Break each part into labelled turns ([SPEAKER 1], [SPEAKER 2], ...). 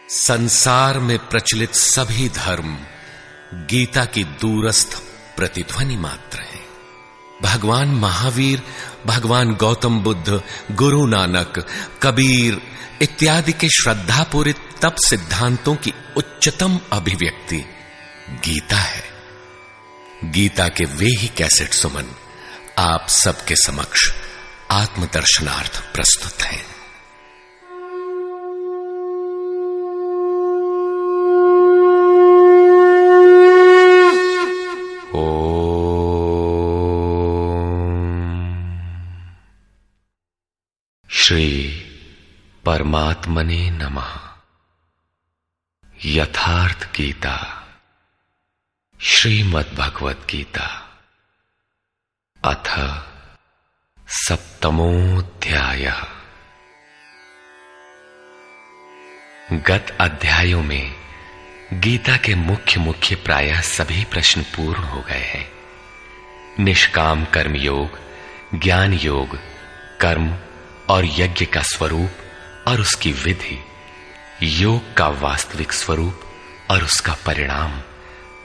[SPEAKER 1] संसार में प्रचलित सभी धर्म गीता की दूरस्थ प्रतिध्वनि मात्र हैं। भगवान महावीर, भगवान गौतम बुद्ध, गुरु नानक, कबीर इत्यादि के श्रद्धापूरित तप सिद्धांतों की उच्चतम अभिव्यक्ति गीता है। गीता के वे ही कैसेट सुमन आप सबके समक्ष आत्मदर्शनार्थ प्रस्तुत हैं। श्री परमात्मने नमः। यथार्थ गीता, श्रीमद् भगवत गीता, अथ सप्तमोऽध्यायः। गत अध्यायों में गीता के मुख्य प्रायः सभी प्रश्न पूर्ण हो गए हैं। निष्काम कर्म योग, ज्ञान योग, कर्म और यज्ञ का स्वरूप और उसकी विधि, योग का वास्तविक स्वरूप और उसका परिणाम,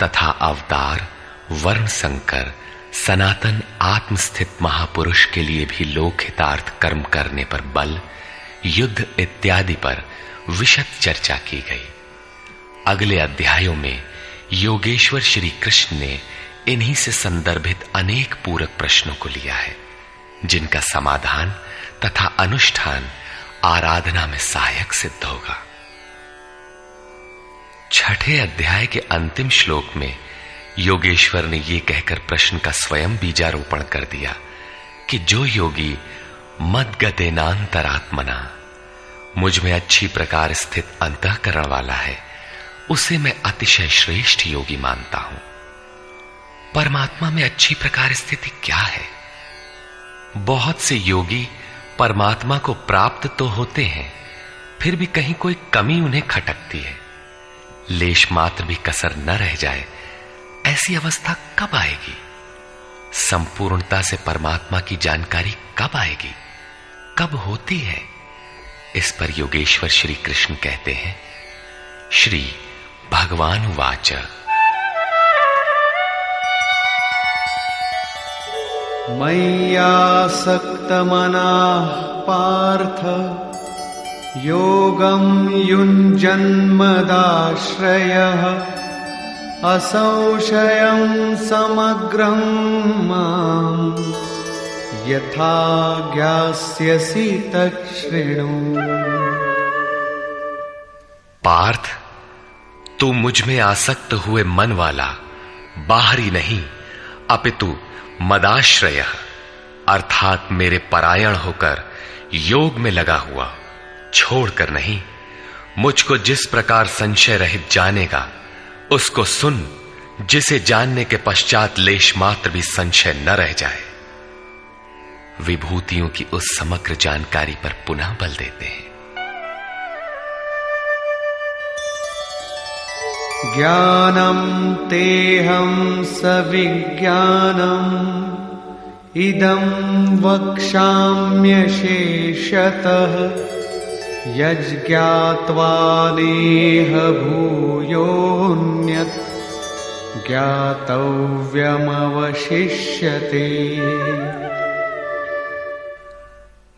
[SPEAKER 1] तथा अवतार, वर्ण संकर, सनातन आत्मस्थित महापुरुष के लिए भी लोक हितार्थ कर्म करने पर बल, युद्ध इत्यादि पर विशद चर्चा की गई। अगले अध्यायों में योगेश्वर श्री कृष्ण ने इन्हीं से संदर्भित अनेक पूरक प्रश्नों को लिया है, जिनका समाधान तथा अनुष्ठान आराधना में सहायक सिद्ध होगा। छठे अध्याय के अंतिम श्लोक में योगेश्वर ने यह कहकर प्रश्न का स्वयं बीजारोपण कर दिया कि जो योगी मद्गतेनांतरात्मना, मुझ में अच्छी प्रकार स्थित अंतःकरण वाला है, उसे मैं अतिशय श्रेष्ठ योगी मानता हूं। परमात्मा में अच्छी प्रकार स्थिति क्या है? बहुत से योगी परमात्मा को प्राप्त तो होते हैं, फिर भी कहीं कोई कमी उन्हें खटकती है। लेश मात्र भी कसर न रह जाए, ऐसी अवस्था कब आएगी? संपूर्णता से परमात्मा की जानकारी कब आएगी, कब होती है? इस पर योगेश्वर श्री कृष्ण कहते हैं, श्री भगवान उवाच,
[SPEAKER 2] मय्यासक्तमनाः पार्थ योगं युञ्जन्मदाश्रयः असंशयं समग्रं माम् यथा ज्ञास्यसि तच्छृणु।
[SPEAKER 1] पार्थ, तू मुझ में आसक्त हुए मन वाला, बाहरी नहीं अपितु मदाश्रय अर्थात मेरे परायण होकर योग में लगा हुआ, छोड़कर नहीं, मुझको जिस प्रकार संशय रहित जानेगा उसको सुन, जिसे जानने के पश्चात लेश मात्र भी संशय न रह जाए। विभूतियों की उस समग्र जानकारी पर पुनः बल देते हैं।
[SPEAKER 2] ज्ञानम तेहं सविज्ञानम इदं वक्ष्याम्यशेषतः यज्ज्ञात्वा नेह भूयोऽन्यत् ज्ञातव्यमवशिष्यते।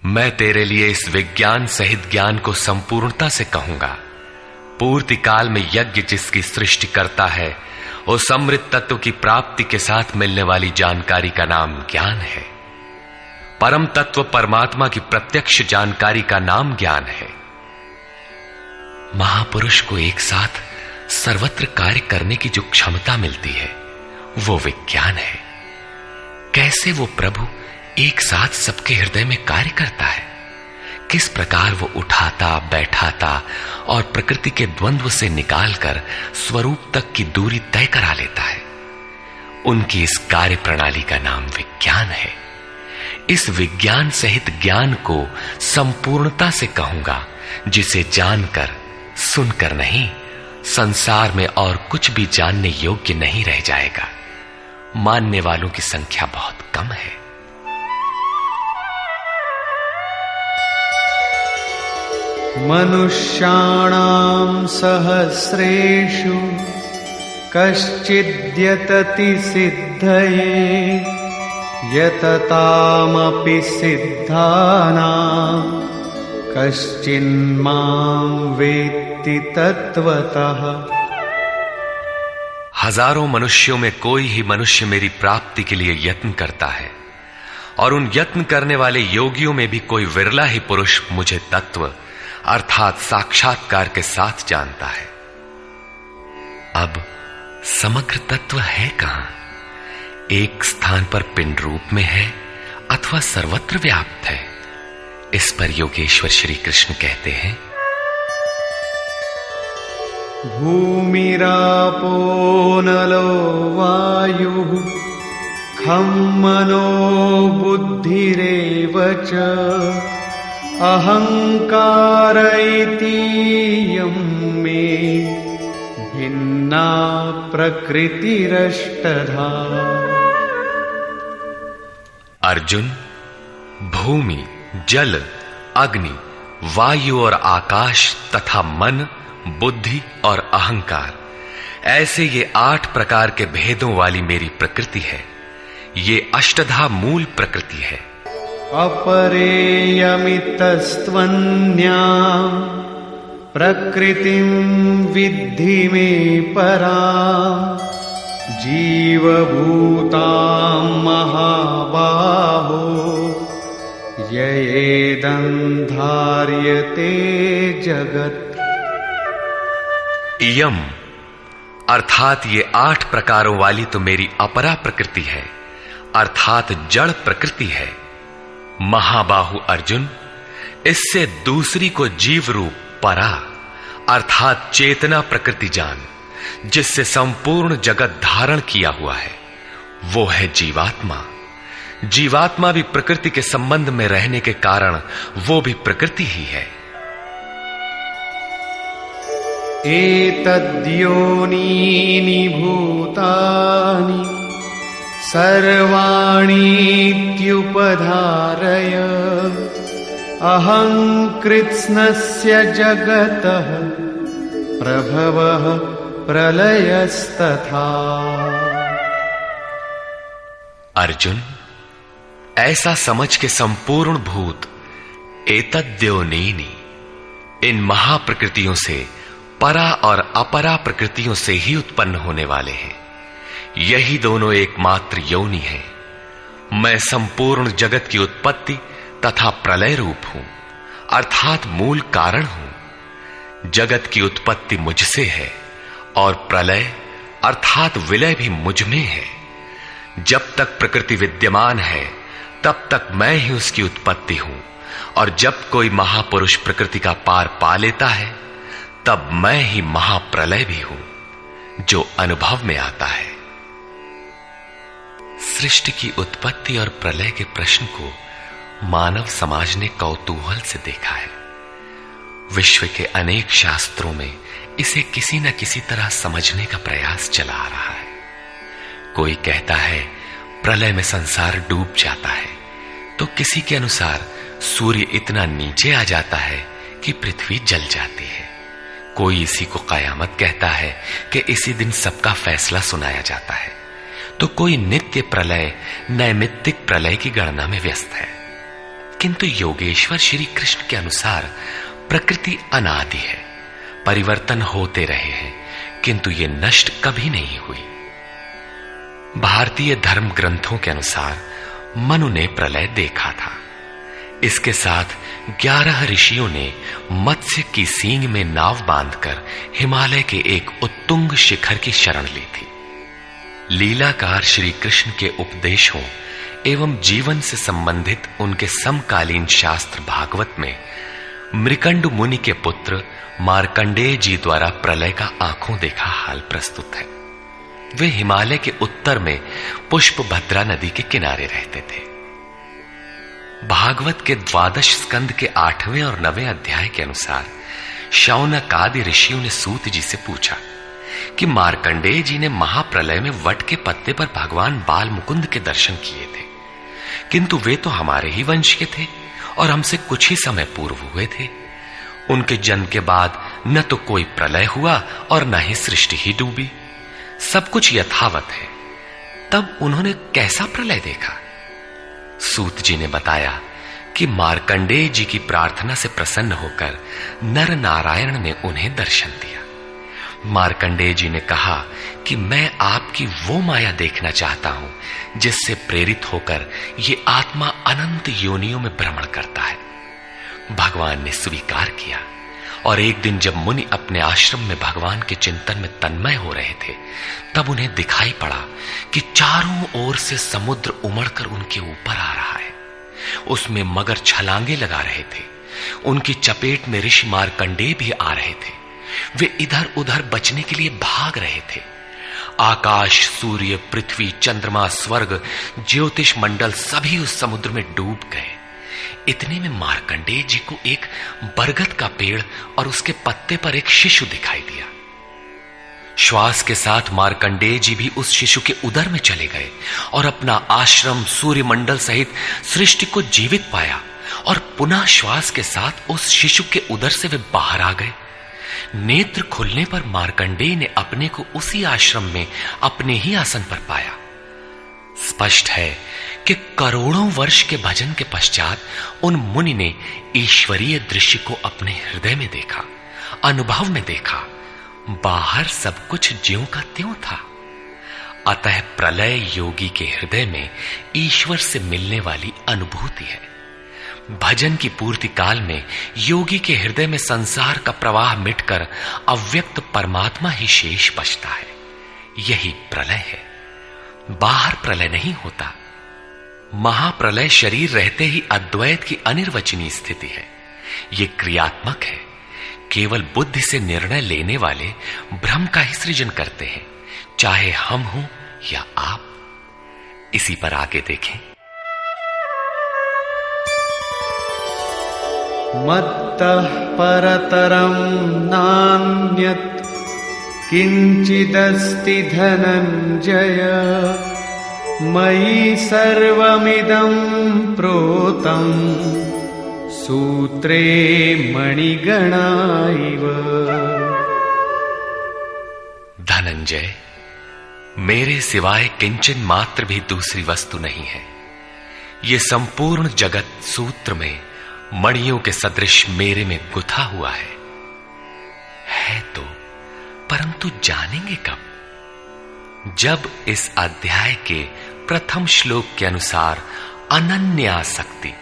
[SPEAKER 1] मैं तेरे लिए इस विज्ञान सहित ज्ञान को संपूर्णता से कहूंगा। पूर्ति काल में यज्ञ जिसकी सृष्टि करता है, उस अमृत तत्व की प्राप्ति के साथ मिलने वाली जानकारी का नाम ज्ञान है। परम तत्व परमात्मा की प्रत्यक्ष जानकारी का नाम ज्ञान है। महापुरुष को एक साथ सर्वत्र कार्य करने की जो क्षमता मिलती है, वो विज्ञान है। कैसे वो प्रभु एक साथ सबके हृदय में कार्य करता है, किस प्रकार वो उठाता, बैठाता और प्रकृति के द्वंद्व से निकालकर स्वरूप तक की दूरी तय करा लेता है, उनकी इस कार्य प्रणाली का नाम विज्ञान है। इस विज्ञान सहित ज्ञान को संपूर्णता से कहूंगा, जिसे जानकर, सुनकर नहीं, संसार में और कुछ भी जानने योग्य नहीं रह जाएगा। मानने वालों की संख्या बहुत कम है।
[SPEAKER 2] मनुष्याणां सहस्रेषु कश्चिद्यतति सिद्धये यततामपि सिद्धानां कश्चिन्मां वेत्ति तत्वतः।
[SPEAKER 1] हजारों मनुष्यों में कोई ही मनुष्य मेरी प्राप्ति के लिए यत्न करता है, और उन यत्न करने वाले योगियों में भी कोई विरला ही पुरुष मुझे तत्व अर्थात साक्षात्कार के साथ जानता है। अब समग्र तत्व है कहां? एक स्थान पर पिंड रूप में है अथवा सर्वत्र व्याप्त है? इस पर योगेश्वर श्री कृष्ण कहते हैं,
[SPEAKER 2] भूमिरापो नलो वायुः खं मनो बुद्धिरेव च अहंकार इतीयं मे भिन्ना प्रकृतिरष्टधा।
[SPEAKER 1] अर्जुन, भूमि, जल, अग्नि, वायु और आकाश तथा मन, बुद्धि और अहंकार, ऐसे ये 8 प्रकार के भेदों वाली मेरी प्रकृति है। ये अष्टधा मूल प्रकृति है।
[SPEAKER 2] अपरेयमितस्त्वन्या प्रकृतिं विद्धि मे परा जीवभूतां महाबाहो ययेदं धार्यते जगत्।
[SPEAKER 1] इयम अर्थात ये 8 प्रकारों वाली तो मेरी अपरा प्रकृति है, अर्थात जड़ प्रकृति है। महाबाहु अर्जुन, इससे दूसरी को जीव रूप परा अर्थात चेतना प्रकृति जान, जिससे संपूर्ण जगत धारण किया हुआ है, वो है जीवात्मा। जीवात्मा भी प्रकृति के संबंध में रहने के कारण वो भी प्रकृति ही है।
[SPEAKER 2] एतद्योनीनि भूतानि सर्वाणीत्युपधारय अहं कृत्स्नस्य जगतः प्रभवः प्रलयस्तथा।
[SPEAKER 1] अर्जुन, ऐसा समझ के संपूर्ण भूत एतद्योनीनि इन महाप्रकृतियों से परा और अपरा प्रकृतियों से ही उत्पन्न होने वाले हैं। यही दोनों एकमात्र योनि है। मैं संपूर्ण जगत की उत्पत्ति तथा प्रलय रूप हूं, अर्थात मूल कारण हूं। जगत की उत्पत्ति मुझसे है और प्रलय अर्थात विलय भी मुझ में है। जब तक प्रकृति विद्यमान है तब तक मैं ही उसकी उत्पत्ति हूं, और जब कोई महापुरुष प्रकृति का पार पा लेता है तब मैं ही महाप्रलय भी हूं, जो अनुभव में आता है। सृष्टि की उत्पत्ति और प्रलय के प्रश्न को मानव समाज ने कौतूहल से देखा है। विश्व के अनेक शास्त्रों में इसे किसी न किसी तरह समझने का प्रयास चला आ रहा है। कोई कहता है प्रलय में संसार डूब जाता है, तो किसी के अनुसार सूर्य इतना नीचे आ जाता है कि पृथ्वी जल जाती है। कोई इसी को कयामत कहता है कि इसी दिन सबका फैसला सुनाया जाता है, तो कोई नित्य प्रलय नैमित्तिक प्रलय की गणना में व्यस्त है। किंतु योगेश्वर श्री कृष्ण के अनुसार प्रकृति अनादि है, परिवर्तन होते रहे हैं, किंतु ये नष्ट कभी नहीं हुई। भारतीय धर्म ग्रंथों के अनुसार मनु ने प्रलय देखा था। इसके साथ 11 ऋषियों ने मत्स्य की सींग में नाव बांधकर हिमालय के एक उत्तुंग शिखर की शरण ली थी। लीलाकार श्री कृष्ण के उपदेशों एवं जीवन से संबंधित उनके समकालीन शास्त्र भागवत में मृकंड मुनि के पुत्र मार्कंडेय जी द्वारा प्रलय का आंखों देखा हाल प्रस्तुत है। वे हिमालय के उत्तर में पुष्पभद्रा नदी के किनारे रहते थे। भागवत के 12 स्कंद के 8वें और 9वें अध्याय के अनुसार शौनक आदि ऋषियों ने सूत जी से पूछा कि मार्कंडेय जी ने महाप्रलय में वट के पत्ते पर भगवान बाल मुकुंद के दर्शन किए थे, किंतु वे तो हमारे ही वंश के थे और हमसे कुछ ही समय पूर्व हुए थे। उनके जन्म के बाद न तो कोई प्रलय हुआ और न ही सृष्टि ही डूबी, सब कुछ यथावत है। तब उन्होंने कैसा प्रलय देखा? सूत जी ने बताया कि मार्कंडेय जी की प्रार्थना से प्रसन्न होकर नर नारायण ने उन्हें दर्शन दिया। मार्कंडेय जी ने कहा कि मैं आपकी वो माया देखना चाहता हूं जिससे प्रेरित होकर ये आत्मा अनंत योनियों में भ्रमण करता है। भगवान ने स्वीकार किया और एक दिन जब मुनि अपने आश्रम में भगवान के चिंतन में तन्मय हो रहे थे, तब उन्हें दिखाई पड़ा कि चारों ओर से समुद्र उमड़कर उनके ऊपर आ रहा है। उसमें मगर छलांगे लगा रहे थे। उनकी चपेट में ऋषि मार्कंडेय भी आ रहे थे। वे इधर उधर बचने के लिए भाग रहे थे। आकाश, सूर्य, पृथ्वी, चंद्रमा, स्वर्ग, ज्योतिष मंडल सभी उस समुद्र में डूब गए। इतने में मार्कंडेय जी को एक बरगद का पेड़ और उसके पत्ते पर एक शिशु दिखाई दिया। श्वास के साथ मार्कंडेय जी भी उस शिशु के उदर में चले गए और अपना आश्रम, सूर्य मंडल सहित सृष्टि को जीवित पाया और पुनः श्वास के साथ उस शिशु के उदर से वे बाहर आ गए। नेत्र खुलने पर मार्कंडेय ने अपने को उसी आश्रम में अपने ही आसन पर पाया। स्पष्ट है कि करोड़ों वर्ष के भजन के पश्चात उन मुनि ने ईश्वरीय दृश्य को अपने हृदय में देखा, अनुभव में देखा। बाहर सब कुछ ज्यों का त्यों था। अतः प्रलय योगी के हृदय में ईश्वर से मिलने वाली अनुभूति है। भजन की पूर्ति काल में योगी के हृदय में संसार का प्रवाह मिटकर अव्यक्त परमात्मा ही शेष बचता है। यही प्रलय है। बाहर प्रलय नहीं होता। महाप्रलय शरीर रहते ही अद्वैत की अनिर्वचनीय स्थिति है। ये क्रियात्मक है। केवल बुद्धि से निर्णय लेने वाले भ्रम का ही सृजन करते हैं, चाहे हम हों या आप। इसी पर आगे देखें।
[SPEAKER 2] मत्तः परतरं नान्यत् किंचिदस्ति धनंजय मयि सर्वमिदं प्रोतं सूत्रे मणिगणा इव।
[SPEAKER 1] धनंजय, मेरे सिवाय किंचन मात्र भी दूसरी वस्तु नहीं है। ये संपूर्ण जगत सूत्र में मणियों के सदृश मेरे में गुथा हुआ है तो, परंतु जानेंगे कब? जब इस अध्याय के प्रथम श्लोक के अनुसार अनन्यासक्ति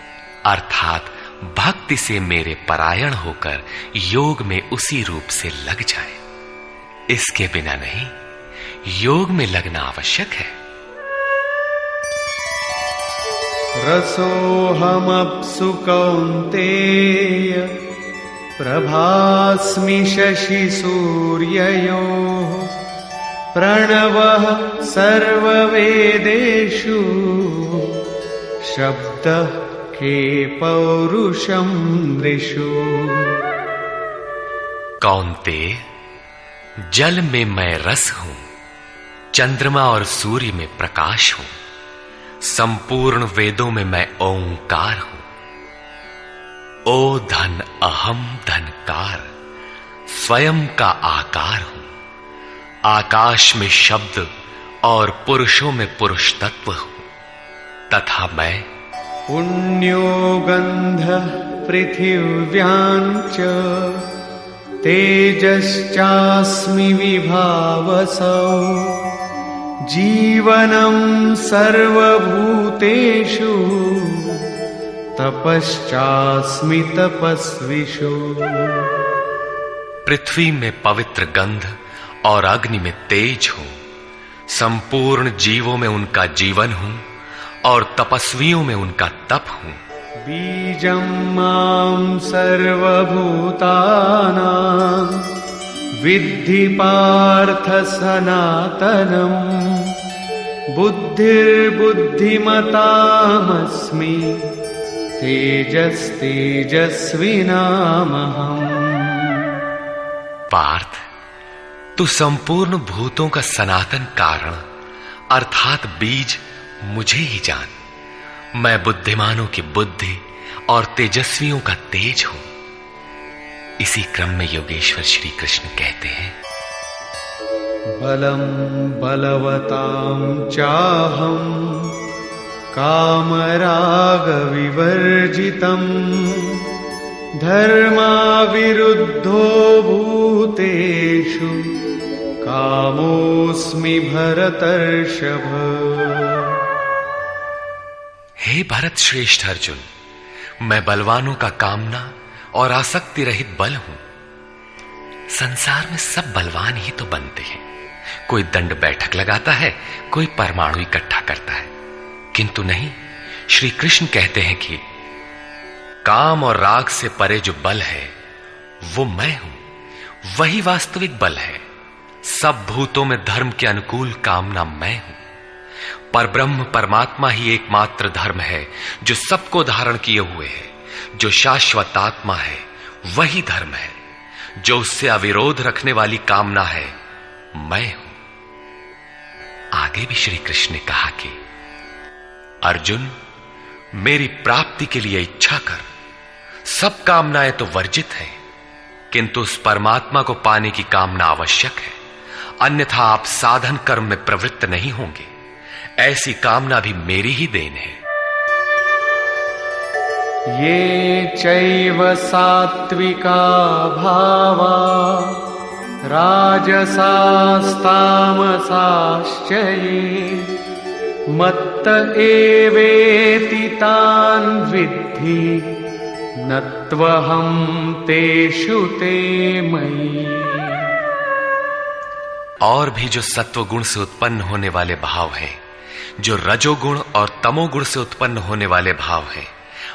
[SPEAKER 1] अर्थात भक्ति से मेरे परायण होकर योग में उसी रूप से लग जाए। इसके बिना नहीं, योग में लगना आवश्यक है।
[SPEAKER 2] रसोऽहमप्सु कौन्तेय प्रभास्मि शशि सूर्ययोः प्रणवः सर्ववेदेषु शब्दः के पौरुषं नृषु।
[SPEAKER 1] कौन्तेय, जल में मैं रस हूं, चंद्रमा और सूर्य में प्रकाश हूं, संपूर्ण वेदों में मैं ओंकार हूं। ओ धन अहम धनकार, स्वयं का आकार हूं। आकाश में शब्द और पुरुषों में पुरुष तत्व हूं, तथा मैं
[SPEAKER 2] पुण्यो गंधः पृथिव्यां च तेजश्चास्मि विभावसौ जीवनं सर्वभूतेषु तपश्चास्मि तपस्विषु।
[SPEAKER 1] पृथ्वी में पवित्र गंध और अग्नि में तेज हूं, संपूर्ण जीवों में उनका जीवन हूं और तपस्वियों में उनका तप हूं।
[SPEAKER 2] बीजं मां सर्वभूतानां विद्धि पार्थ सनातनम् बुद्धिर्बुद्धिमतामस्मि तेजस्तेजस्विनामहम्।
[SPEAKER 1] पार्थ, तू संपूर्ण भूतों का सनातन कारण अर्थात बीज मुझे ही जान। मैं बुद्धिमानों की बुद्धि और तेजस्वियों का तेज हूं। इसी क्रम में योगेश्वर श्री कृष्ण कहते हैं,
[SPEAKER 2] बलं बलवतां चाहं कामरागविवर्जितं धर्माविरुद्धो भूतेषु कामोऽस्मि भरतर्षभ।
[SPEAKER 1] हे भरत श्रेष्ठ अर्जुन, मैं बलवानों का कामना और आसक्ति रहित बल हूं। संसार में सब बलवान ही तो बनते हैं। कोई दंड बैठक लगाता है, कोई परमाणु इकट्ठा करता है, किंतु नहीं, श्री कृष्ण कहते हैं कि काम और राग से परे जो बल है वो मैं हूं, वही वास्तविक बल है। सब भूतों में धर्म के अनुकूल कामना मैं हूं। परब्रह्म परमात्मा ही एकमात्र धर्म है जो सबको धारण किए हुए है। जो शाश्वत आत्मा है वही धर्म है। जो उससे अविरोध रखने वाली कामना है मैं हूं। आगे भी श्री कृष्ण ने कहा कि अर्जुन, मेरी प्राप्ति के लिए इच्छा कर। सब कामनाएं तो वर्जित है, किंतु उस परमात्मा को पाने की कामना आवश्यक है, अन्यथा आप साधन कर्म में प्रवृत्त नहीं होंगे। ऐसी कामना भी मेरी ही देन है।
[SPEAKER 2] ये चैव सात्विका भावा राजसास्तामसाश्च ये मत्त एवेति तान् विद्धि न त्वहं तेषु ते मयि।
[SPEAKER 1] और भी जो सत्वगुण से उत्पन्न होने वाले भाव हैं, जो रजोगुण और तमोगुण से उत्पन्न होने वाले भाव हैं,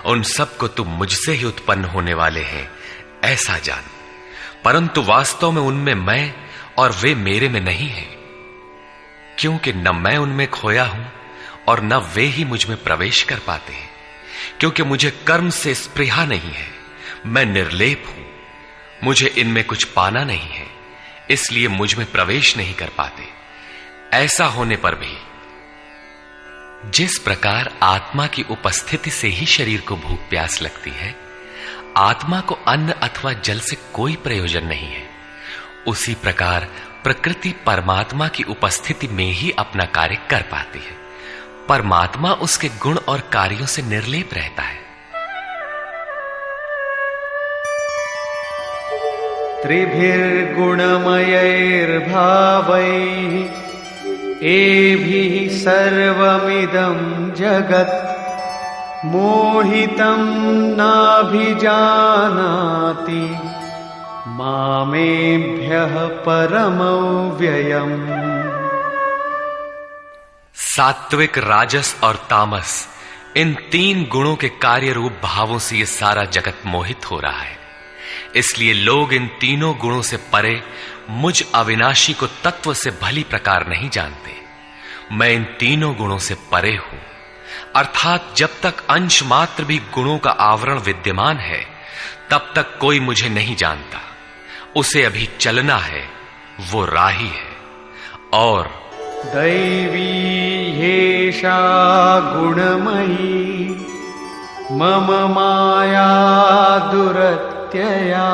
[SPEAKER 1] उन सब को तुम मुझसे ही उत्पन्न होने वाले हैं ऐसा जान। परंतु वास्तव में उनमें मैं और वे मेरे में नहीं हैं, क्योंकि न मैं उनमें खोया हूं और न वे ही मुझ में प्रवेश कर पाते हैं। क्योंकि मुझे कर्म से स्पृहा नहीं है, मैं निर्लेप हूं, मुझे इनमें कुछ पाना नहीं है, इसलिए मुझ में प्रवेश नहीं कर पाते। ऐसा होने पर भी जिस प्रकार आत्मा की उपस्थिति से ही शरीर को भूख प्यास लगती है, आत्मा को अन्न अथवा जल से कोई प्रयोजन नहीं है, उसी प्रकार प्रकृति परमात्मा की उपस्थिति में ही अपना कार्य कर पाती है। परमात्मा उसके गुण और कार्यों से निर्लेप रहता है।
[SPEAKER 2] त्रिभिर्गुणमयैर्भावैः एभिः सर्वमिदं जगत् मोहितं नाभिजानाति मामेभ्यः परमव्ययम्।
[SPEAKER 1] सात्विक, राजस और तामस, इन तीन गुणों के कार्य रूप भावों से ये सारा जगत मोहित हो रहा है। इसलिए लोग इन तीनों गुणों से परे मुझ अविनाशी को तत्व से भली प्रकार नहीं जानते। मैं इन तीनों गुणों से परे हूं, अर्थात जब तक अंश मात्र भी गुणों का आवरण विद्यमान है तब तक कोई मुझे नहीं जानता। उसे अभी चलना है, वो राही है। और
[SPEAKER 2] दैवी हेषा गुणमयी मम माया दुरत्यया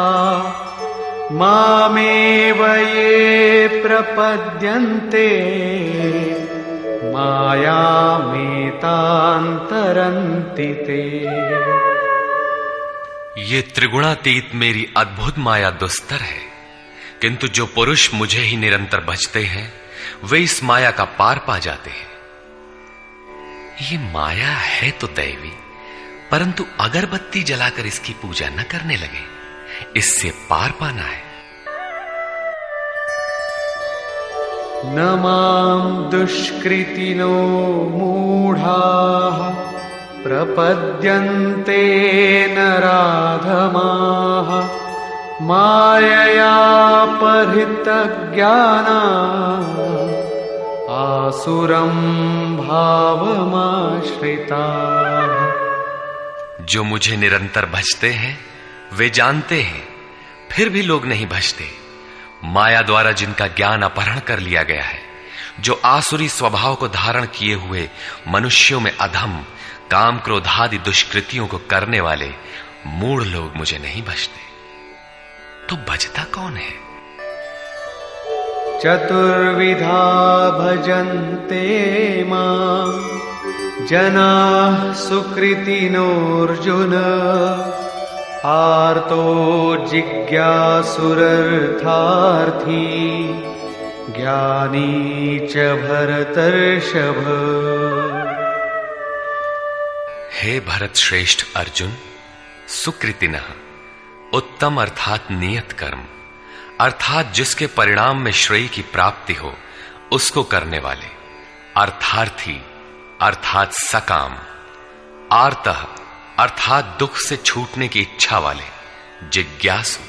[SPEAKER 2] मामेव ये प्रपद्यन्ते मायामेतान्तरन्ति ते।
[SPEAKER 1] ये त्रिगुणातीत मेरी अद्भुत माया दुस्तर है, किंतु जो पुरुष मुझे ही निरंतर भजते हैं वे इस माया का पार पा जाते हैं। ये माया है तो दैवी, परंतु अगरबत्ती जलाकर इसकी पूजा न करने लगे, इससे पार पाना है।
[SPEAKER 2] न मां दुष्कृतिनो मूढ़ाः प्रपद्यन्ते नराधमाः मायया परितज्ञानाः आसुरं भावमाश्रिताः।
[SPEAKER 1] जो मुझे निरंतर भजते हैं वे जानते हैं, फिर भी लोग नहीं भजते। माया द्वारा जिनका ज्ञान अपहरण कर लिया गया है, जो आसुरी स्वभाव को धारण किए हुए मनुष्यों में अधम काम क्रोधादि दुष्कृतियों को करने वाले मूढ़ लोग मुझे नहीं भजते। तो बचता कौन है?
[SPEAKER 2] चतुर्विधा भजन्ते मां जनाः सुकृतिनोऽर्जुन आर्तो जिज्ञासुरर्थार्थी ज्ञानी च भरतर्षभ।
[SPEAKER 1] हे भरत श्रेष्ठ अर्जुन, सुकृतिनः उत्तम अर्थात नियत कर्म, अर्थात जिसके परिणाम में श्रेय की प्राप्ति हो उसको करने वाले, अर्थार्थी अर्थात सकाम, आर्तः अर्थात दुख से छूटने की इच्छा वाले, जिज्ञासु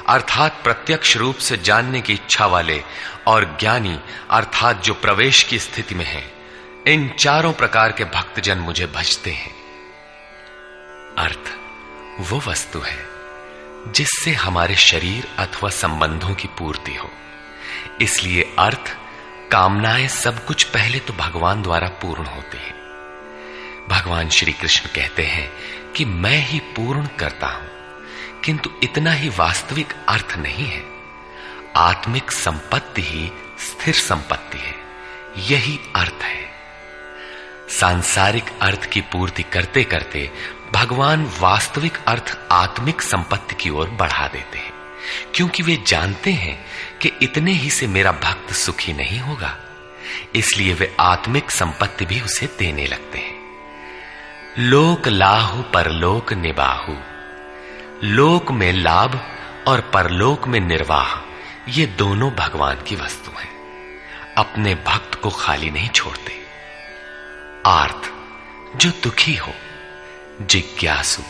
[SPEAKER 1] अर्थात प्रत्यक्ष रूप से जानने की इच्छा वाले, और ज्ञानी अर्थात जो प्रवेश की स्थिति में है। इन चारों प्रकार के भक्तजन मुझे भजते हैं। अर्थ वो वस्तु है जिससे हमारे शरीर अथवा संबंधों की पूर्ति हो। इसलिए अर्थ, कामनाएं सब कुछ पहले तो भगवान द्वारा पूर्ण होते हैं। भगवान श्री कृष्ण कहते हैं कि मैं ही पूर्ण करता हूं, किंतु इतना ही वास्तविक अर्थ नहीं है। आत्मिक संपत्ति ही स्थिर संपत्ति है, यही अर्थ है। सांसारिक अर्थ की पूर्ति करते करते भगवान वास्तविक अर्थ आत्मिक संपत्ति की ओर बढ़ा देते हैं, क्योंकि वे जानते हैं कि इतने ही से मेरा भक्त सुखी नहीं होगा। इसलिए वे आत्मिक संपत्ति भी उसे देने लगते हैं। लोक लाहु परलोक निबाहु, लोक में लाभ और परलोक में निर्वाह, ये दोनों भगवान की वस्तु हैं। अपने भक्त को खाली नहीं छोड़ते। आर्त, जो दुखी हो, जिज्ञासु,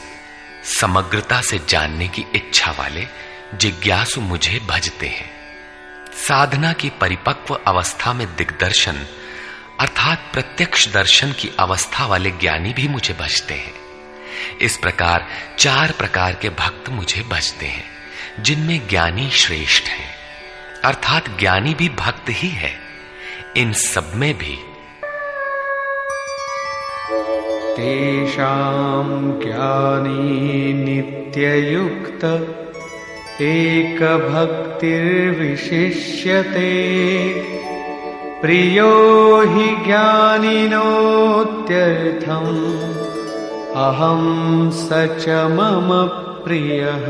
[SPEAKER 1] समग्रता से जानने की इच्छा वाले जिज्ञासु मुझे भजते हैं। साधना की परिपक्व अवस्था में दिग्दर्शन अर्थात प्रत्यक्ष दर्शन की अवस्था वाले ज्ञानी भी मुझे भजते हैं। इस प्रकार 4 प्रकार के भक्त मुझे भजते हैं, जिनमें ज्ञानी श्रेष्ठ है, अर्थात ज्ञानी भी भक्त ही है। इन सब में भी
[SPEAKER 2] तेषां ज्ञानी नित्ययुक्त एकभक्तिर्विशिष्यते प्रियो हि ज्ञानिनोत्यर्थम् अहं स च मम प्रियः।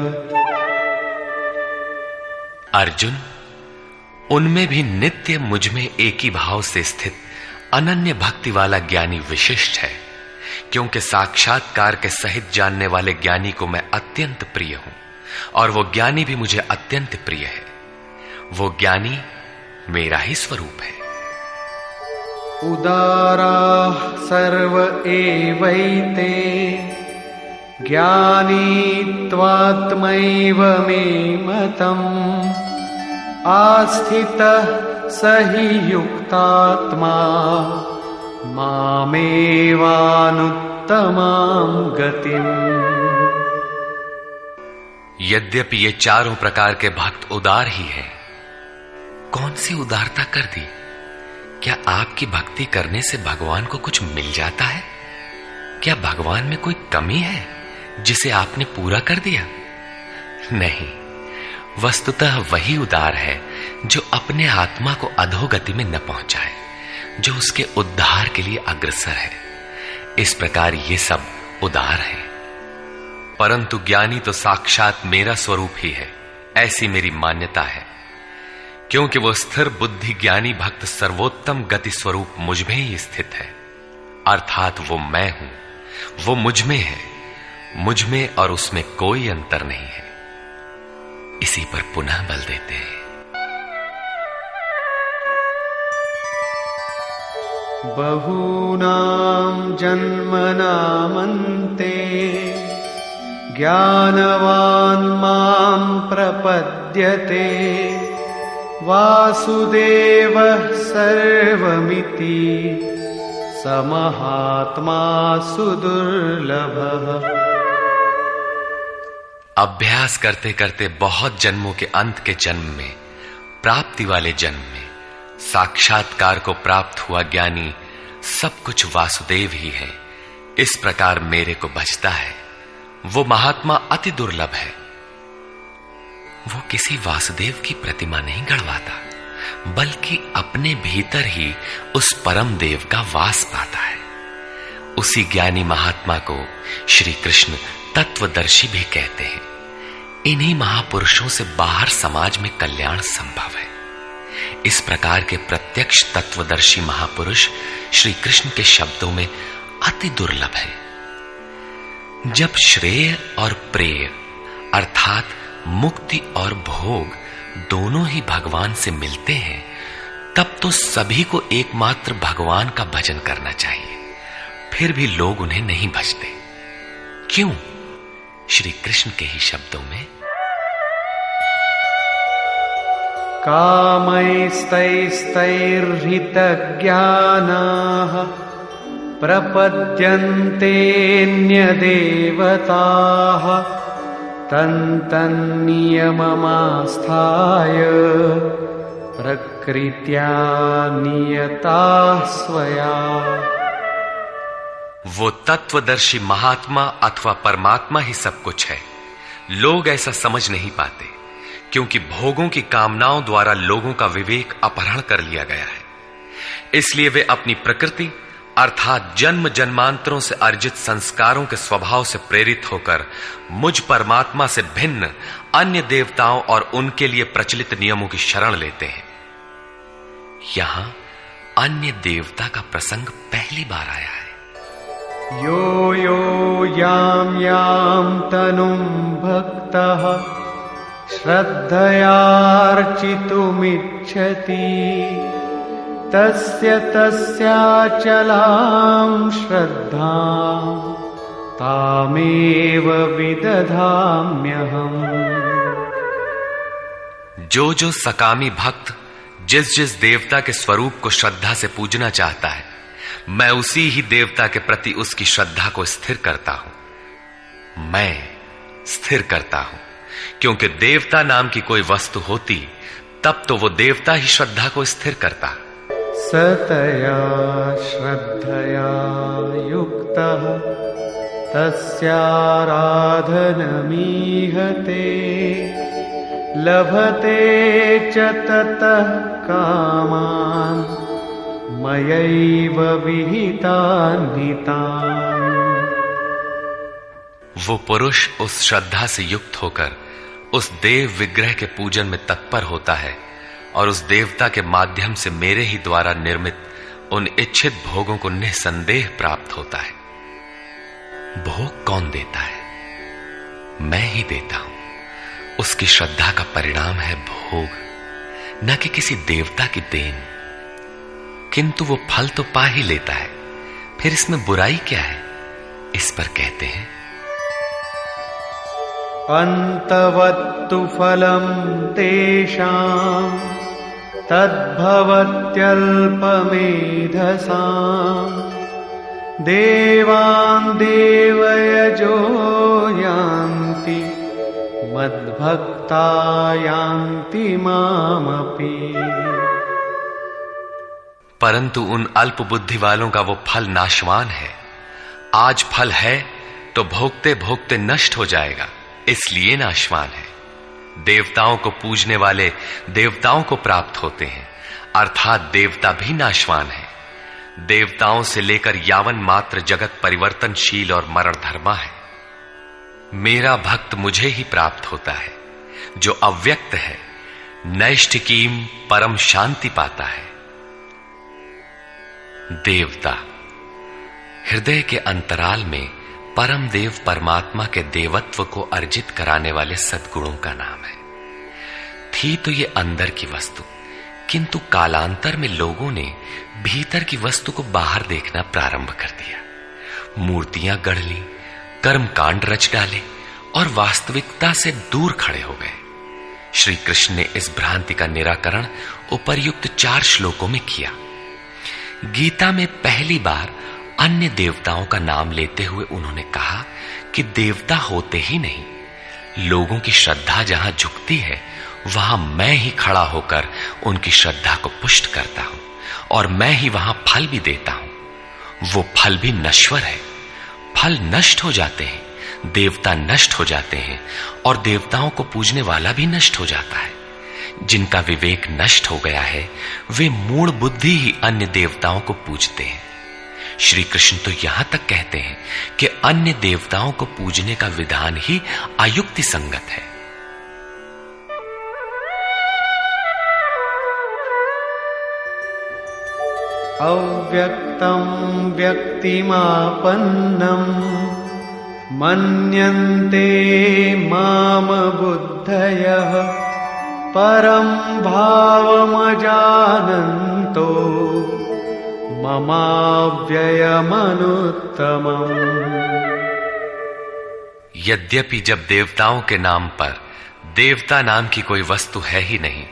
[SPEAKER 1] अर्जुन, उनमें भी नित्य मुझ में एक ही भाव से स्थित अनन्य भक्ति वाला ज्ञानी विशिष्ट है, क्योंकि साक्षात्कार के सहित जानने वाले ज्ञानी को मैं अत्यंत प्रिय हूं और वो ज्ञानी भी मुझे अत्यंत प्रिय है। वो ज्ञानी मेरा ही स्वरूप है।
[SPEAKER 2] उदाराः सर्व एवैते ज्ञानी त्वात्मैव मे मतम् आस्थितः स हि युक्तात्मा मामेवानुत्तमां गतिम्।
[SPEAKER 1] यद्यपि ये चारों प्रकार के भक्त उदार ही हैं, कौन सी उदारता कर दी? क्या आपकी भक्ति करने से भगवान को कुछ मिल जाता है? क्या भगवान में कोई कमी है जिसे आपने पूरा कर दिया? नहीं, वस्तुतः वही उदार है जो अपने आत्मा को अधोगति में न पहुंचाए, जो उसके उद्धार के लिए अग्रसर है। इस प्रकार ये सब उदार है। परंतु ज्ञानी तो साक्षात मेरा स्वरूप ही है, ऐसी मेरी मान्यता है, क्योंकि वो स्थिर बुद्धि ज्ञानी भक्त सर्वोत्तम गति स्वरूप मुझ में ही स्थित है। अर्थात वो मैं हूं, वो मुझ में है, मुझ में और उसमें कोई अंतर नहीं है। इसी पर पुनः बल देते हैं।
[SPEAKER 2] बहूनां जन्मनामन्ते ज्ञानवान् मां प्रपद्यते वासुदेवः सर्वमिति समहात्मा सुदुर्लभः।
[SPEAKER 1] अभ्यास करते करते बहुत जन्मों के अंत के जन्म में, प्राप्ति वाले जन्म में साक्षात्कार को प्राप्त हुआ ज्ञानी सब कुछ वासुदेव ही है। इस प्रकार मेरे को भजता है, वो महात्मा अति दुर्लभ है। वो किसी वासुदेव की प्रतिमा नहीं गढ़वाता, बल्कि अपने भीतर ही उस परम देव का वास पाता है। उसी ज्ञानी महात्मा को श्री कृष्ण तत्वदर्शी भी कहते हैं। इन्हीं महापुरुषों से बाहर समाज में कल्याण संभव है। इस प्रकार के प्रत्यक्ष तत्वदर्शी महापुरुष श्री कृष्ण के शब्दों में अति दुर्लभ है। जब श्रेय और प्रेय अर्थात मुक्ति और भोग दोनों ही भगवान से मिलते हैं, तब तो सभी को एकमात्र भगवान का भजन करना चाहिए। फिर भी लोग उन्हें नहीं भजते। क्यों? श्री कृष्ण के ही शब्दों में,
[SPEAKER 2] कामैस्तैस्तैर्हितज्ञानाः प्रपद्यन्तेऽन्यदेवताः तन्तन्नियममास्थाय प्रकृत्या नियताः स्वया।
[SPEAKER 1] वो तत्वदर्शी महात्मा अथवा परमात्मा ही सब कुछ है। लोग ऐसा समझ नहीं पाते, क्योंकि भोगों की कामनाओं द्वारा लोगों का विवेक अपहरण कर लिया गया है। इसलिए वे अपनी प्रकृति अर्थात जन्म जन्मांतरों से अर्जित संस्कारों के स्वभाव से प्रेरित होकर मुझ परमात्मा से भिन्न अन्य देवताओं और उनके लिए प्रचलित नियमों की शरण लेते हैं। यहां अन्य देवता का प्रसंग पहली बार आया है।
[SPEAKER 2] यो यो यां यां तनुं भक्तः श्रद्धयार्चितुमिच्छति तस्य तस्याचलां श्रद्धां तामेव विदधाम्यहम्।
[SPEAKER 1] जो जो सकामी भक्त जिस जिस देवता के स्वरूप को श्रद्धा से पूजना चाहता है, मैं उसी ही देवता के प्रति उसकी श्रद्धा को स्थिर करता हूं। मैं स्थिर करता हूं, क्योंकि देवता नाम की कोई वस्तु होती तब तो वो देवता ही श्रद्धा को स्थिर करता।
[SPEAKER 2] सतया श्रद्धया युक्तः तस्याराधनमीहते लभते च ततः कामान् मयैव विहितान् हितान्।
[SPEAKER 1] वो पुरुष उस श्रद्धा से युक्त होकर उस देव विग्रह के पूजन में तत्पर होता है और उस देवता के माध्यम से मेरे ही द्वारा निर्मित उन इच्छित भोगों को निसंदेह प्राप्त होता है। भोग कौन देता है? मैं ही देता हूं। उसकी श्रद्धा का परिणाम है भोग, न कि किसी देवता की देन। किंतु वो फल तो पा ही लेता है, फिर इसमें बुराई क्या है? इस पर कहते हैं,
[SPEAKER 2] अन्तवत्तु फलं तेषां तद्भवत्यल्पमेधसां देवान् देवयजो यान्ति मद्भक्ता यान्ति मामपि।
[SPEAKER 1] परंतु उन अल्प बुद्धि वालों का वो फल नाशवान है। आज फल है तो भोगते भोगते नष्ट हो जाएगा, इसलिए नाशवान है। देवताओं को पूजने वाले देवताओं को प्राप्त होते हैं, अर्थात देवता भी नाशवान है। देवताओं से लेकर यावन मात्र जगत परिवर्तनशील और मरण धर्मा है। मेरा भक्त मुझे ही प्राप्त होता है, जो अव्यक्त है, नैष्ठिकीम परम शांति पाता है। देवता हृदय के अंतराल में परम देव परमात्मा के देवत्व को अर्जित कराने वाले सद्गुणों का नाम है। थी तो ये अंदर की वस्तु, किंतु कालांतर में लोगों ने भीतर की वस्तु को बाहर देखना प्रारंभ कर दिया। मूर्तियां गढ़ ली, कर्म कांड रच डाले और वास्तविकता से दूर खड़े हो गए। श्री कृष्ण ने इस भ्रांति का निराकरण उपर्युक्त 4 श्लोकों में किया। गीता में पहली बार अन्य देवताओं का नाम लेते हुए उन्होंने कहा कि देवता होते ही नहीं, लोगों की श्रद्धा जहां झुकती है वहां मैं ही खड़ा होकर उनकी श्रद्धा को पुष्ट करता हूं और मैं ही वहां फल भी देता हूं। वो फल भी नश्वर है। फल नष्ट हो जाते हैं, देवता नष्ट हो जाते हैं और देवताओं को पूजने वाला भी नष्ट हो जाता है। जिनका विवेक नष्ट हो गया है वे मूढ़ बुद्धि ही अन्य देवताओं को पूजते हैं। श्री कृष्ण तो यहां तक कहते हैं कि अन्य देवताओं को पूजने का विधान ही अयुक्ति संगत है।
[SPEAKER 2] अव्यक्तं व्यक्तिमापन्नं मन्यन्ते माम बुद्धयः परं भावमजानन्तो ममाव्ययमनुत्तमम्।
[SPEAKER 1] यद्यपि जब देवताओं के नाम पर देवता नाम की कोई वस्तु है ही नहीं,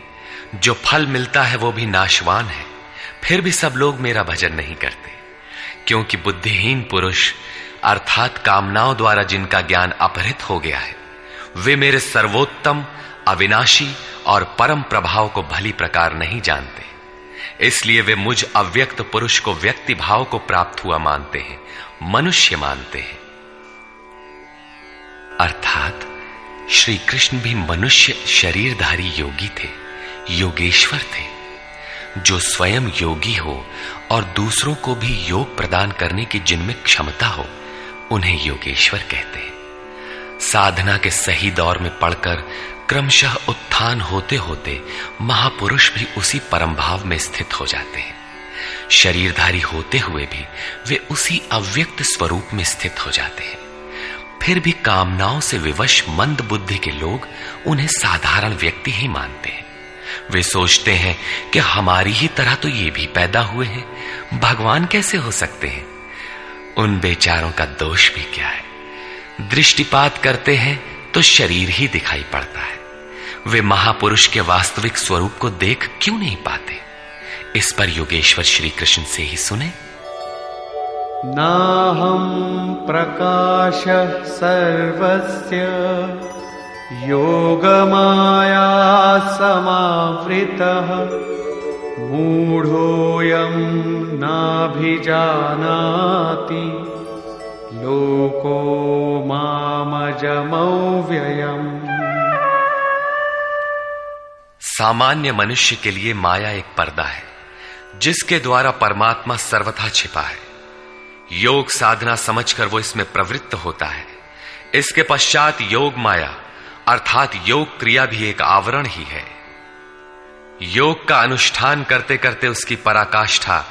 [SPEAKER 1] जो फल मिलता है वो भी नाशवान है, फिर भी सब लोग मेरा भजन नहीं करते, क्योंकि बुद्धिहीन पुरुष अर्थात कामनाओं द्वारा जिनका ज्ञान अपहृत हो गया है, वे मेरे सर्वोत्तम, अविनाशी और परम प्रभाव को भली प्रकार नहीं जानते। इसलिए वे मुझ अव्यक्त पुरुष को व्यक्ति भाव को प्राप्त हुआ मानते हैं, मनुष्य मानते हैं। अर्थात श्री कृष्ण भी मनुष्य शरीरधारी योगी थे, योगेश्वर थे। जो स्वयं योगी हो और दूसरों को भी योग प्रदान करने की जिनमें क्षमता हो, उन्हें योगेश्वर कहते हैं। साधना के सही दौर में पड़कर क्रमशः उत्थान होते होते महापुरुष भी उसी परम भाव में स्थित हो जाते हैं। शरीरधारी होते हुए भी वे उसी अव्यक्त स्वरूप में स्थित हो जाते हैं। फिर भी कामनाओं से विवश मंद बुद्धि के लोग उन्हें साधारण व्यक्ति ही मानते हैं। वे सोचते हैं कि हमारी ही तरह तो ये भी पैदा हुए हैं, भगवान कैसे हो सकते हैं। उन बेचारों का दोष भी क्या है। दृष्टिपात करते हैं तो शरीर ही दिखाई पड़ता है। वे महापुरुष के वास्तविक स्वरूप को देख क्यों नहीं पाते। इस पर योगेश्वर श्री कृष्ण से ही सुने।
[SPEAKER 2] नाहं प्रकाश सर्वस्य योगमाया समावृतः मूढ़ोऽयं नाभिजानाति लोको मामजमव्ययम्।
[SPEAKER 1] सामान्य मनुष्य के लिए माया एक पर्दा है जिसके द्वारा परमात्मा सर्वथा छिपा है। योग साधना समझकर वो इसमें प्रवृत्त होता है। इसके पश्चात योग माया अर्थात योग क्रिया भी एक आवरण ही है। योग का अनुष्ठान करते करते उसकी पराकाष्ठा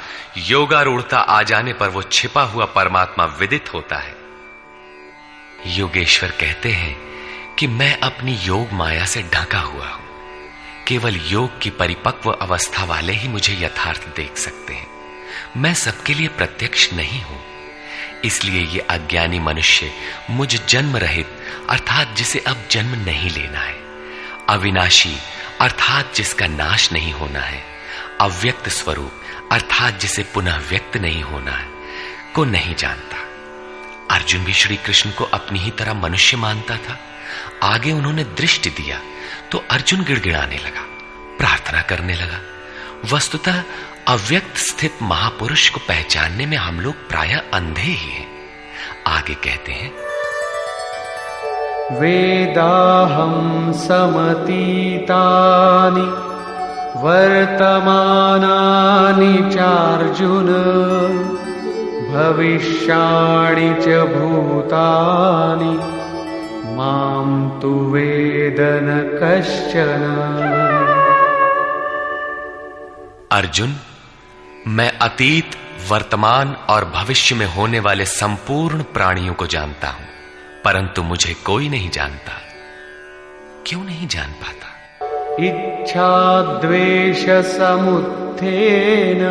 [SPEAKER 1] योगारूढ़ता आ जाने पर वो छिपा हुआ परमात्मा विदित होता है। योगेश्वर कहते हैं कि मैं अपनी योग माया से ढका हुआ हूं। केवल योग की परिपक्व अवस्था वाले ही मुझे यथार्थ देख सकते हैं। मैं सबके लिए प्रत्यक्ष नहीं हूं। इसलिए ये अज्ञानी मनुष्य मुझ जन्म रहित अर्थात जिसे अब जन्म नहीं लेना है, अविनाशी अर्थात जिसका नाश नहीं होना है, अव्यक्त स्वरूप अर्थात जिसे पुनः व्यक्त नहीं होना है, को नहीं जानता। अर्जुन भी श्री कृष्ण को अपनी ही तरह मनुष्य मानता था। आगे उन्होंने दृष्टि दिया तो अर्जुन गिड़गिड़ाने लगा, प्रार्थना करने लगा। वस्तुतः अव्यक्त स्थित महापुरुष को पहचानने में हम लोग प्रायः अंधे ही हैं। आगे कहते हैं,
[SPEAKER 2] वेदाहं समतीतानि वर्तमानानि चार्जुन भविष्याणि च भूतानि मां तु वेद न कश्चन।
[SPEAKER 1] अर्जुन, मैं अतीत, वर्तमान और भविष्य में होने वाले संपूर्ण प्राणियों को जानता हूं, परंतु मुझे कोई नहीं जानता। क्यों नहीं जान पाता?
[SPEAKER 2] इच्छा द्वेष समुत्थेन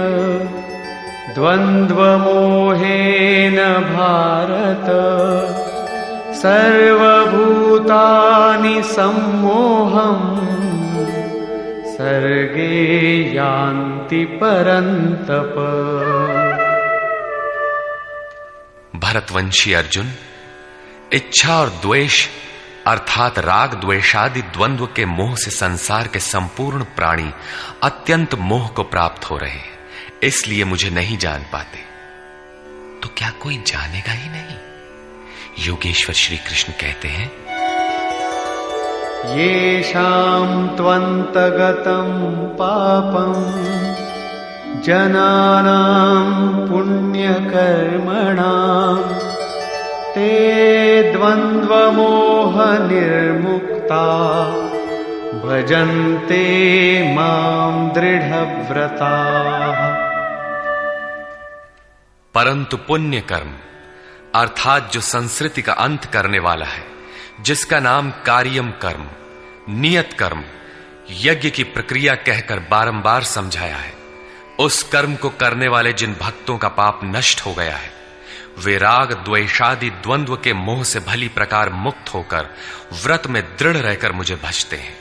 [SPEAKER 2] द्वंद्व मोहेन भारत सर्वभूतानि सम्मोहम् सर्गे यान्ति परन्तप।
[SPEAKER 1] भरतवंशी अर्जुन, इच्छा और द्वेष अर्थात राग द्वेषादि द्वंद्व के मोह से संसार के संपूर्ण प्राणी अत्यंत मोह को प्राप्त हो रहे हैं, इसलिए मुझे नहीं जान पाते। तो क्या कोई जानेगा ही नहीं? योगेश्वर श्री कृष्ण कहते हैं,
[SPEAKER 2] येषां त्वन्तगतं पापं जनानां पुण्यकर्मणां ते द्वन्द्वमोह निर्मुक्ता भजन्ते मां दृढ़व्रताः।
[SPEAKER 1] परंतु पुण्य कर्म अर्थात जो संस्कृति का अंत करने वाला है, जिसका नाम कार्यम कर्म, नियत कर्म, यज्ञ की प्रक्रिया कहकर बारंबार समझाया है, उस कर्म को करने वाले जिन भक्तों का पाप नष्ट हो गया है, वे राग द्वेषादि द्वंद्व के मोह से भली प्रकार मुक्त होकर व्रत में दृढ़ रहकर मुझे भजते हैं।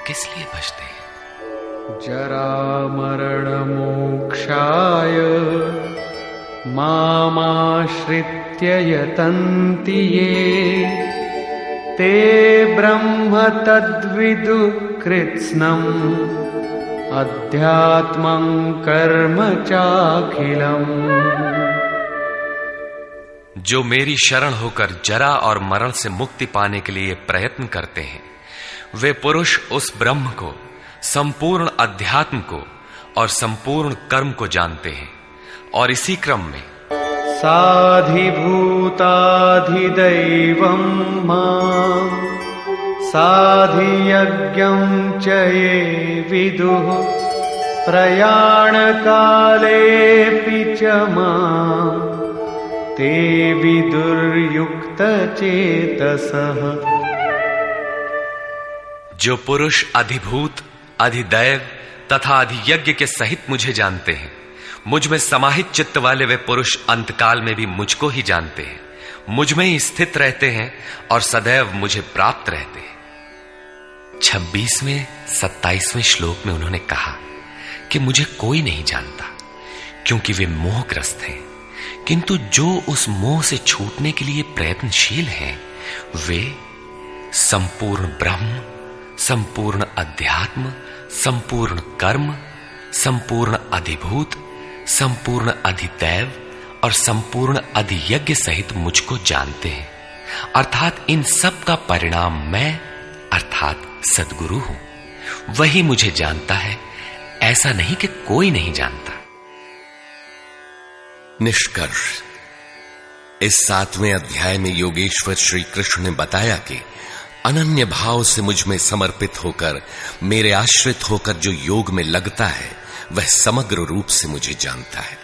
[SPEAKER 1] किस लिए भजते हैं?
[SPEAKER 2] जरा मरण मोक्षाय मामाश्रित्य यतन्ति ये ते ब्रह्म तद्विदु कृत्स्नम् अध्यात्मं कर्म चाखिलम्।
[SPEAKER 1] जो मेरी शरण होकर जरा और मरण से मुक्ति पाने के लिए प्रयत्न करते हैं, वे पुरुष उस ब्रह्म को, संपूर्ण अध्यात्म को और संपूर्ण कर्म को जानते हैं, और इसी क्रम में
[SPEAKER 2] साधिभूताधिदैवं मां साधियज्ञं च ये विदुः प्रयाणकालेऽपि च मां ते विदुर्युक्तचेतसः।
[SPEAKER 1] जो पुरुष अधिभूत, अधिदैव तथा अधियज्ञ के सहित मुझे जानते हैं, मुझ में समाहित चित्त वाले वे पुरुष अंतकाल में भी मुझको ही जानते हैं, मुझ में ही स्थित रहते हैं और सदैव मुझे प्राप्त रहते हैं। 26वें 27वें श्लोक में उन्होंने कहा कि मुझे कोई नहीं जानता, क्योंकि वे मोहग्रस्त हैं, किंतु जो उस मोह से छूटने के लिए प्रयत्नशील हैं, वे संपूर्ण ब्रह्म, संपूर्ण अध्यात्म, संपूर्ण कर्म, संपूर्ण अधिभूत, संपूर्ण अधिदैव और संपूर्ण अधियज्ञ सहित मुझको जानते हैं, अर्थात इन सब का परिणाम मैं अर्थात सद्गुरु हूं। वही मुझे जानता है, ऐसा नहीं कि कोई नहीं जानता।
[SPEAKER 3] निष्कर्ष, इस 7वें अध्याय में योगेश्वर श्री कृष्ण ने बताया कि अनन्य भाव से मुझ में समर्पित होकर, मेरे आश्रित होकर जो योग में लगता है, वह समग्र रूप से मुझे जानता है।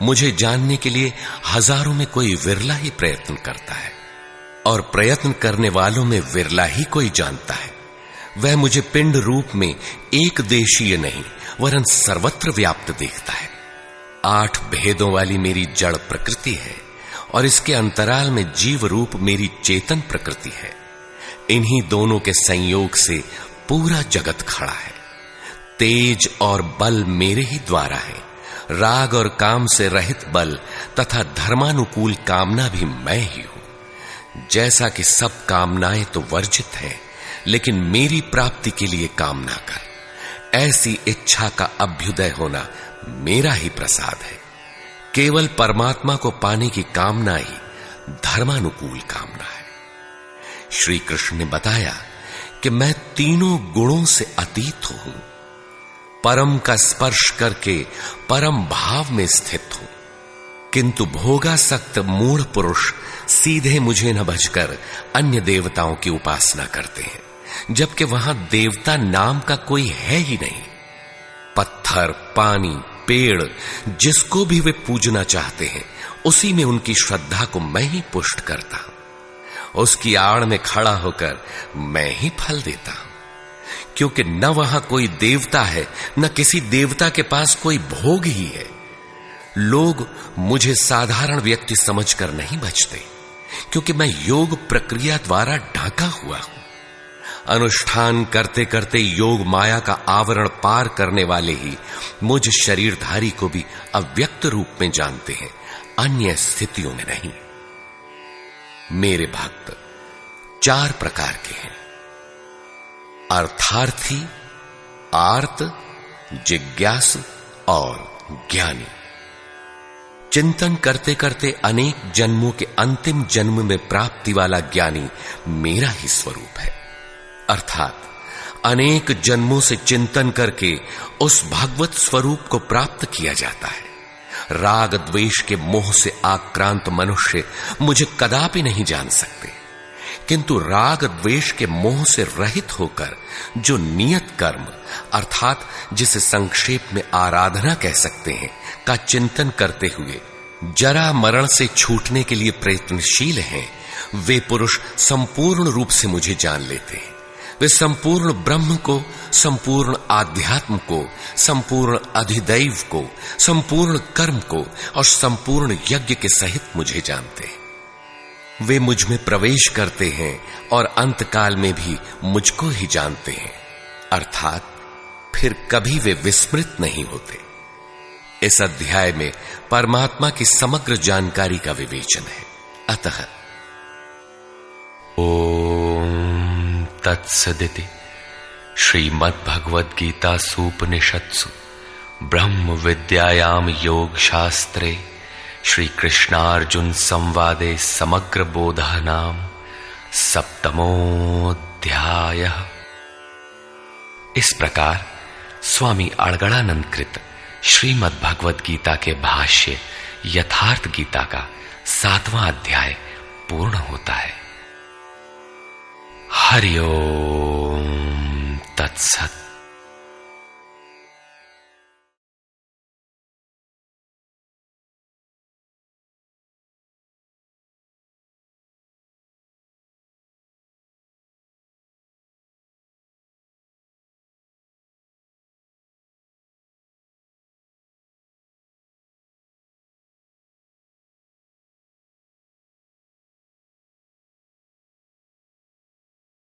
[SPEAKER 3] मुझे जानने के लिए हजारों में कोई विरला ही प्रयत्न करता है, और प्रयत्न करने वालों में विरला ही कोई जानता है। वह मुझे पिंड रूप में एक देशीय नहीं वरन सर्वत्र व्याप्त देखता है। 8 भेदों वाली मेरी जड़ प्रकृति है, और इसके अंतराल में जीव रूप मेरी चेतन प्रकृति है। इन्हीं दोनों के संयोग से पूरा जगत खड़ा है। तेज और बल मेरे ही द्वारा है। राग और काम से रहित बल तथा धर्मानुकूल कामना भी मैं ही हूं। जैसा कि सब कामनाएं तो वर्जित है, लेकिन मेरी प्राप्ति के लिए कामना कर, ऐसी इच्छा का अभ्युदय होना मेरा ही प्रसाद है। केवल परमात्मा को पाने की कामना ही धर्मानुकूल कामना है। श्री कृष्ण ने बताया कि मैं तीनों गुणों से अतीत हूं, परम का स्पर्श करके परम भाव में स्थित हूं, किंतु भोगासक्त मूढ़ पुरुष सीधे मुझे न भजकर अन्य देवताओं की उपासना करते हैं, जबकि वहां देवता नाम का कोई है ही नहीं। पत्थर, पानी, पेड़, जिसको भी वे पूजना चाहते हैं, उसी में उनकी श्रद्धा को मैं ही पुष्ट करता हूं। उसकी आड़ में खड़ा होकर मैं ही फल देता हूं, क्योंकि न वहां कोई देवता है, न किसी देवता के पास कोई भोग ही है। लोग मुझे साधारण व्यक्ति समझकर नहीं बचते, क्योंकि मैं योग प्रक्रिया द्वारा ढका हुआ हूं। अनुष्ठान करते करते योग माया का आवरण पार करने वाले ही मुझ शरीरधारी को भी अव्यक्त रूप में जानते हैं, अन्य स्थितियों में नहीं। मेरे भक्त 4 प्रकार के हैं: अर्थार्थी, आर्त, जिज्ञासु और ज्ञानी। चिंतन करते करते अनेक जन्मों के अंतिम जन्म में प्राप्ति वाला ज्ञानी मेरा ही स्वरूप है। अर्थात अनेक जन्मों से चिंतन करके उस भगवत स्वरूप को प्राप्त किया जाता है। राग द्वेष के मोह से आक्रांत मनुष्य मुझे कदापि नहीं जान सकते, किंतु राग द्वेष के मोह से रहित होकर जो नियत कर्म अर्थात जिसे संक्षेप में आराधना कह सकते हैं का चिंतन करते हुए जरा मरण से छूटने के लिए प्रयत्नशील हैं, वे पुरुष संपूर्ण रूप से मुझे जान लेते हैं। वे संपूर्ण ब्रह्म को, संपूर्ण आध्यात्म को, संपूर्ण अधिदैव को, संपूर्ण कर्म को और संपूर्ण यज्ञ के सहित मुझे जानते हैं। वे मुझ में प्रवेश करते हैं और अंतकाल में भी मुझको ही जानते हैं, अर्थात फिर कभी वे विस्मृत नहीं होते। इस अध्याय में परमात्मा की समग्र जानकारी का विवेचन है। अतः
[SPEAKER 1] ओम तत्सदिति श्रीमद्भगवद गीता सूपनिषत्सु ब्रह्म विद्यायाम योग शास्त्रे श्री कृष्णार्जुन संवादे समग्र बोधः नाम सप्तमोऽध्यायः। इस प्रकार स्वामी अड़गड़ानंद कृत श्रीमद् भगवद गीता के भाष्य यथार्थ गीता का 7वां अध्याय पूर्ण होता है। हरि ओम तत्सत।